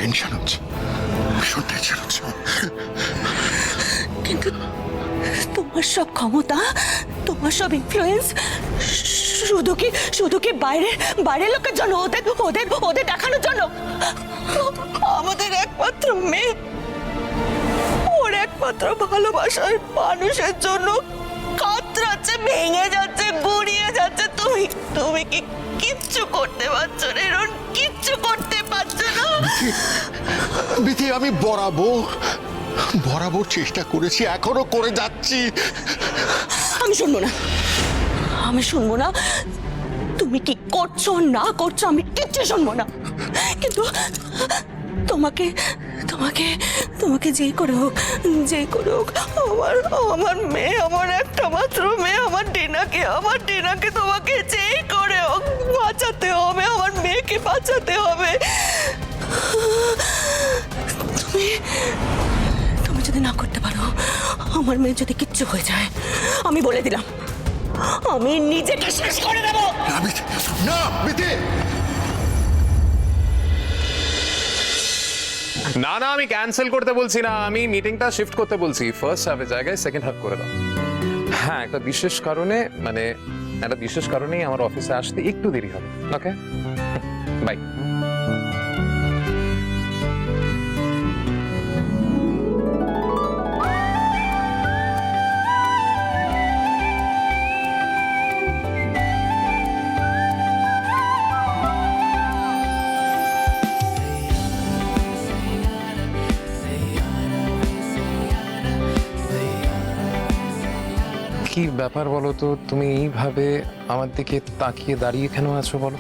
Tension হচ্ছে, ভীষণ tension হচ্ছে। কিন্তু তোমার সব ক্ষমতা, তোমার সব ইনফ্লুয়েন্স শুধু কি বাইরের লোকের জন্য, ওদের দেখানোর জন্য? আমাদের একমাত্র মেয়ে, ওর একমাত্র ভালোবাসার মানুষের জন্য কাতরাচ্ছে, ভেঙে যাচ্ছে, গুড়িয়ে যাচ্ছে। তুমি কি কিচ্ছু করতে পারছো না? কিচ্ছু করতে পারছো না। বিথি, আমি বরাবর চেষ্টা করেছি, এখনো করে যাচ্ছি। আমি শুনবো না। তুমি কি করছো না করছো আমি কিচ্ছু শুনবো না। কিন্তু তোমাকে যেই করে হোক আমার মেয়ে, আমার একটা মাত্র মেয়ে, আমার ডিনাকে তোমাকে যেই করে হোক বাঁচাতে হবে, আমার মেয়েকে বাঁচাতে হবে। তুমি যদি না করতে পারো, আমার মেয়ে যদি কিচ্ছু হয়ে যায়, আমি বলে দিলাম আমি নিজেকে শেষ করে দেবো। না বিথি, না না, আমি ক্যান্সেল করতে বলছি না, আমি মিটিংটা শিফট করতে বলছি। ফার্স্ট হাফের জায়গায় সেকেন্ড হাফ করে দাও। হ্যাঁ, একটা বিশেষ কারণেই আমার অফিসে আসতে একটু দেরি হবে। ওকে, বাই। কি ব্যাপার বলো তো, তুমি এইভাবে আমার দিকে তাকিয়ে দাঁড়িয়ে কেন আছো বলো?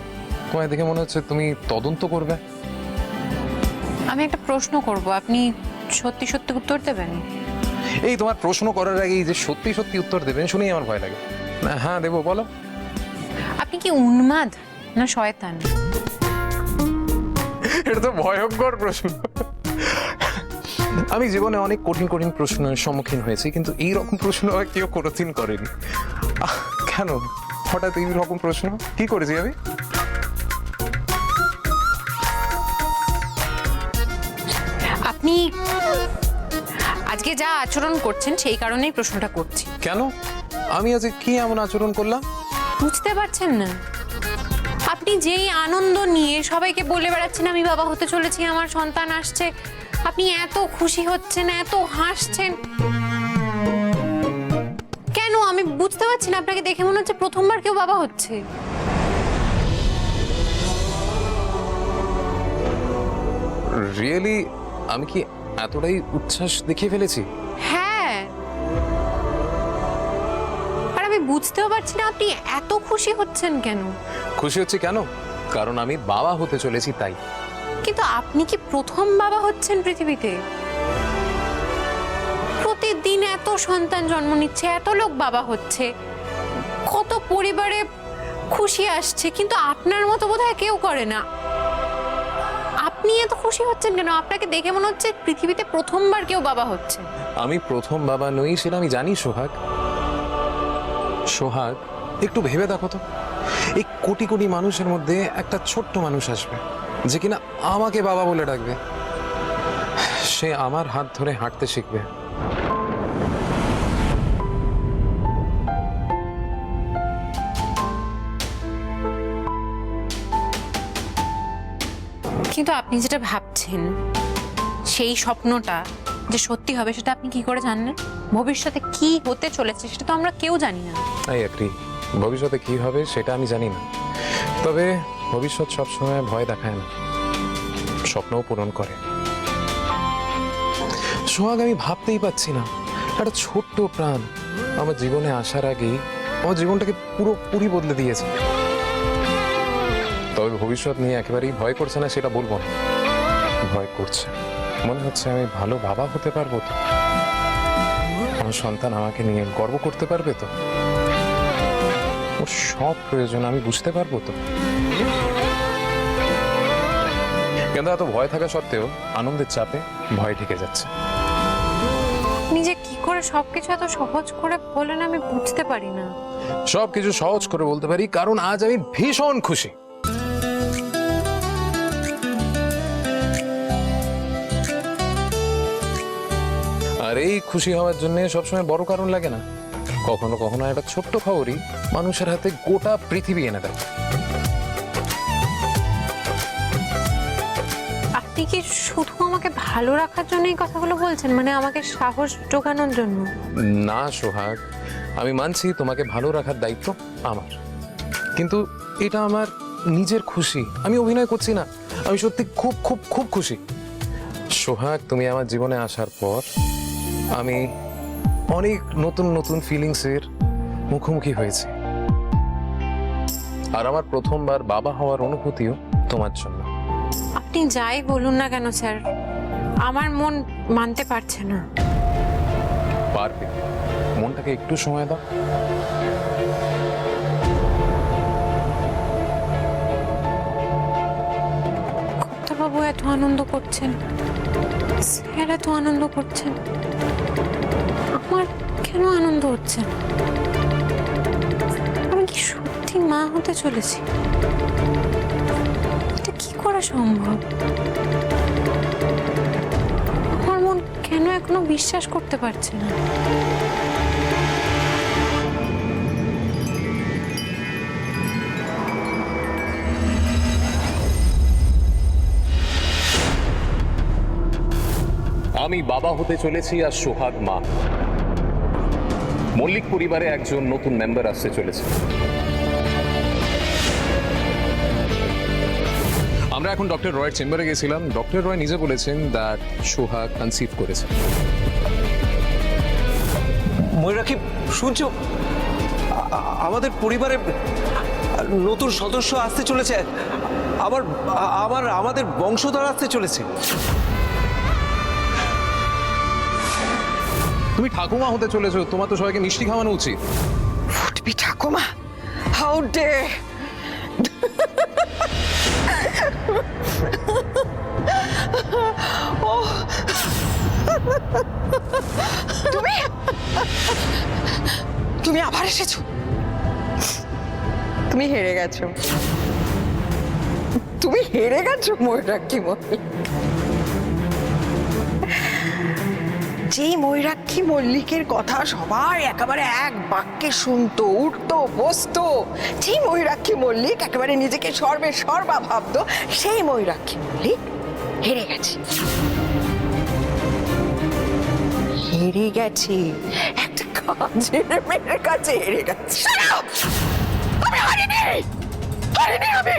তোমায় দেখে মনে হচ্ছে তুমি তদন্ত করবে। আমি একটা প্রশ্ন করব, আপনি সত্যি সত্যি উত্তর দেবেন? এই তোমার প্রশ্ন করার আগেই যে সত্যি সত্যি উত্তর দেবেন শুনেই আমার ভয় লাগে। না, হ্যাঁ দেবো, বলো। আপনি কি উন্মাদ না শয়তান? এটা তো ভয়ঙ্কর প্রশ্ন। আমি জীবনে অনেক কঠিন প্রশ্নের সম্মুখীন হয়েছি, কিন্তু এই রকম প্রশ্ন আর কেউ কোনোদিন করেনি। কেন হঠাৎ এই রকম প্রশ্ন? কি করেছি আমি? আপনি আজকে যা আচরণ করছেন সেই কারণেই প্রশ্নটা করছি। কেন আমি আজকে কি এমন আচরণ করলাম? বুঝতে পারছেন না? আপনি যেই আনন্দ নিয়ে সবাইকে বলে বেড়াচ্ছেন আমি বাবা হতে চলেছি, আমার সন্তান আসছে, আপনি এত খুশি হচ্ছেন, এত হাসছেন কেন? আমি বুঝতে পারছি না। আপনাকে দেখে মনে হচ্ছে প্রথমবার কেউ বাবা হচ্ছে। রিয়েলি আমি কি এতটাই উচ্ছ্বাস দেখিয়ে ফেলেছি? হ্যাঁ, আর আমি বুঝতেও পারছি না আপনি এত খুশি হচ্ছেন কেন। খুশি হচ্ছে কেন? কারণ আমি বাবা হতে চলেছি তাই। কিন্তু আপনি কি প্রথম বাবা হচ্ছেন পৃথিবীতে? প্রতিদিন এত সন্তান জন্ম নিচ্ছে, এত লোক বাবা হচ্ছে, কত পরিবারে খুশি আসছে, কিন্তু আপনার মতো বোধহয় কেউ করে না। আপনি এত খুশি হচ্ছেন কেন? আপনাকে দেখে মনে হচ্ছে পৃথিবীতে প্রথমবার কেউ বাবা হচ্ছে। আমি প্রথম বাবা নই সেটা আমি জানি সোহাগ, একটু ভেবে দেখো তো, এই কোটি কোটি মানুষের মধ্যে একটা ছোট্ট মানুষ আসবে যে কিনা আমাকে বাবা বলে ডাকবে। সে আমার হাত ধরে হাঁটতে শিখবে। কিন্তু আপনি যেটা ভাবছেন সেই স্বপ্নটা যে সত্যি হবে সেটা আপনি কি করে জানলেন? ভবিষ্যতে কি হতে চলেছে সেটা তো আমরা কেউ জানি না। আই এগ্রি, ভবিষ্যতে কি হবে সেটা আমি জানি না, তবে ভবিষ্যৎ সবসময় ভয় দেখায় না, স্বপ্নও পূরণ করে। সোহাগ, আমি ভাবতেই পাচ্ছি না একটা ছোট্ট প্রাণ আমার জীবনে আসার আগেই আমার জীবনটাকে পুরোপুরি বদলে দিয়েছে। তবে ভবিষ্যৎ নিয়ে একেবারেই ভয় করছে না সেটা বলবো না, ভয় করছে। মনে হচ্ছে আমি ভালো বাবা হতে পারবো তো, আমার সন্তান আমাকে নিয়ে গর্ব করতে পারবে তো, ওর সব প্রয়োজন আমি বুঝতে পারবো তো। কিন্তু এত ভয় থাকা সত্ত্বেও আনন্দের চাপে ভয় ঢেকে যাচ্ছে। আপনি যে কি করে সবকিছু এত সহজ করে বলেন আমি বুঝতে পারি না। সবকিছু সহজ করে বলতে পারি কারণ আজ আমি ভীষণ খুশি। এই খুশি হওয়ার জন্য সবসময় বড় কারণ লাগে না, কখনো কখনো একটা ছোট্ট খবরই মানুষের হাতে গোটা পৃথিবী এনে দেয়। আপনি কি শুধু আমাকে ভালো রাখার জন্য এই কথাগুলো বলছেন, মানে আমাকে সাহস জোগানোর জন্য? না সোহাগ, আমি মানছি তোমাকে ভালো রাখার দায়িত্ব আমার, কিন্তু এটা আমার নিজের খুশি। আমি অভিনয় করছি না, আমি সত্যি খুব খুব খুব খুশি। সোহাগ, তুমি আমার জীবনে আসার পর আমি অনেক নতুন নতুন ফিলিংসের মুখোমুখি হয়েছি, আর আমার প্রথমবার বাবা হওয়ার অনুভূতিও তোমার জন্য। আপনি যাই বলুন না কেন স্যার, আমার মন মানতে পারছে না। পারবে, মনটাকে একটু সময় দাও। বাবু এত আনন্দ করছেন, স্যার এত আনন্দ করছেন, আমার কেন আনন্দ হচ্ছে না? আমি কি সত্যি মা হতে চলেছি? এটা কি করে সম্ভব? আমার মন কেন এখনো বিশ্বাস করতে পারছে না? আমি বাবা হতে চলেছি আর সোহাগ মা। মল্লিক পরিবারে একজন নতুন মেম্বার আসতে চলেছে। আমরা এখন ডক্টর রয়ের চেম্বারে গেছিলাম। ডক্টর রয় নিজে বলেছেন দ্যাট সোহাগ কনসিভ করেছে। ময়ূরাক্ষী, শুনছো? আমাদের পরিবারে নতুন সদস্য আসতে চলেছে, আমাদের বংশধর আসতে চলেছে। তুমি ঠাকুমা হতে চলেছো, তোমার তো সবাইকে মিষ্টি খাওয়ানো উচিত। ফুটবি ঠাকুমা, হাউ ডে! তুমি তুমি আবার এসেছো। তুমি হেরে গেছো, তুমি হেরে গেছো ময়ূরাক্ষী মল্লিক। যেই ময়ূরাক্ষী মল্লিকের কথা সবাই একেবারে এক বাক্যে শুনতো, উঠতো, বসতো, যেই ময়ূরাক্ষী মল্লিক একেবারে নিজেকে সর্বে সর্বা ভাবতো, সেই ময়ূরাক্ষী মল্লিক হেরে গেছে। হেরে গেছে, একটা কাজের মেয়ের কাছে হেরে গেছে। আমি হারিনি, হারিনি আমি।